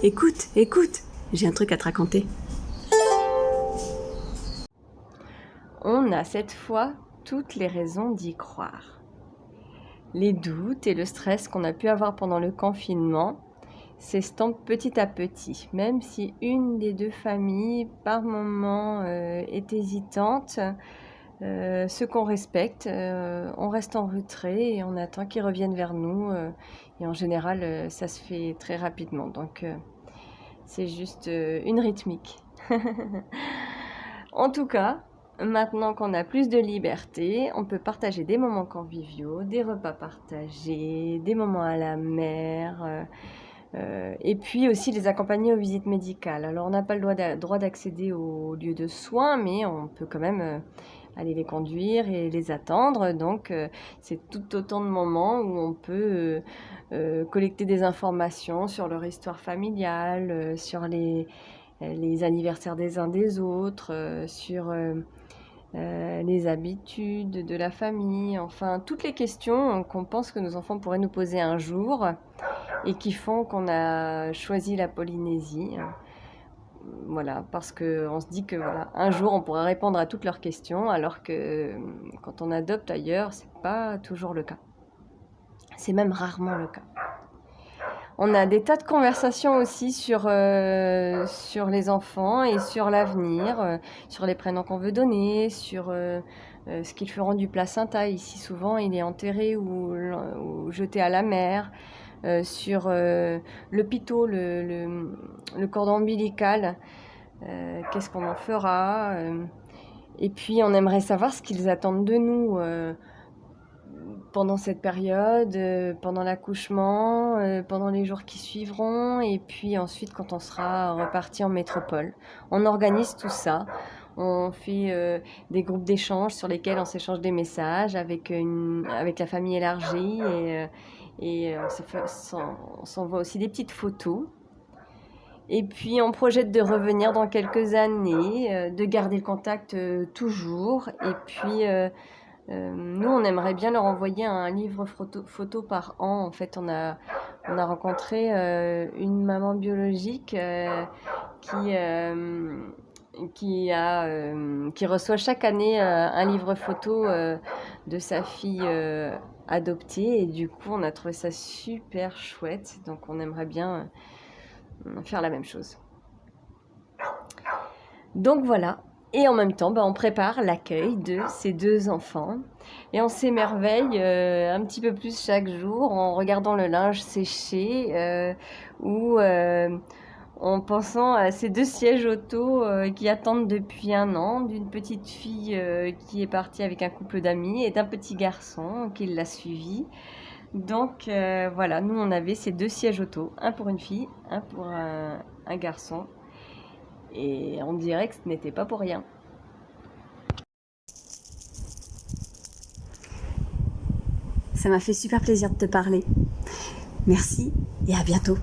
écoute, écoute, j'ai un truc à te raconter. On a cette fois toutes les raisons d'y croire. Les doutes et le stress qu'on a pu avoir pendant le confinement s'estompent petit à petit, même si une des deux familles par moment est hésitante. Ceux qu'on respecte, on reste en retrait et on attend qu'ils reviennent vers nous. Et en général, ça se fait très rapidement. Donc, c'est juste une rythmique. En tout cas, maintenant qu'on a plus de liberté, on peut partager des moments conviviaux, des repas partagés, des moments à la mer, et puis aussi les accompagner aux visites médicales. Alors on n'a pas le droit d'accéder aux lieux de soins, mais on peut quand même aller les conduire et les attendre. Donc c'est tout autant de moments où on peut collecter des informations sur leur histoire familiale, sur les anniversaires des uns des autres, sur les habitudes de la famille, enfin toutes les questions qu'on pense que nos enfants pourraient nous poser un jour et qui font qu'on a choisi la Polynésie. Voilà, parce qu'on se dit que voilà, un jour on pourra répondre à toutes leurs questions, alors que quand on adopte ailleurs, c'est pas toujours le cas. C'est même rarement le cas. On a des tas de conversations aussi sur les enfants et sur l'avenir, sur les prénoms qu'on veut donner, sur ce qu'ils feront du placenta. Ici, souvent, il est enterré ou jeté à la mer. Sur le pitot, le cordon ombilical, qu'est-ce qu'on en fera. Et puis, on aimerait savoir ce qu'ils attendent de nous pendant cette période, pendant l'accouchement, pendant les jours qui suivront, et puis ensuite quand on sera reparti en métropole. On organise tout ça. On fait des groupes d'échange sur lesquels on s'échange des messages avec la famille élargie et on s'envoie aussi des petites photos. Et puis on projette de revenir dans quelques années, de garder le contact toujours. Et puis nous, on aimerait bien leur envoyer un livre photo par an. En fait, on a rencontré une maman biologique qui reçoit chaque année un livre photo de sa fille adoptée. Et du coup, on a trouvé ça super chouette. Donc, on aimerait bien faire la même chose. Donc voilà. Et en même temps, on prépare l'accueil de ces deux enfants. Et on s'émerveille un petit peu plus chaque jour en regardant le linge séché ou en pensant à ces deux sièges auto qui attendent depuis 1 an, d'une petite fille qui est partie avec un couple d'amis et d'un petit garçon qui l'a suivi. Donc voilà, nous on avait ces deux sièges auto, un pour une fille, un pour un garçon. Et on dirait que ce n'était pas pour rien. Ça m'a fait super plaisir de te parler. Merci et à bientôt.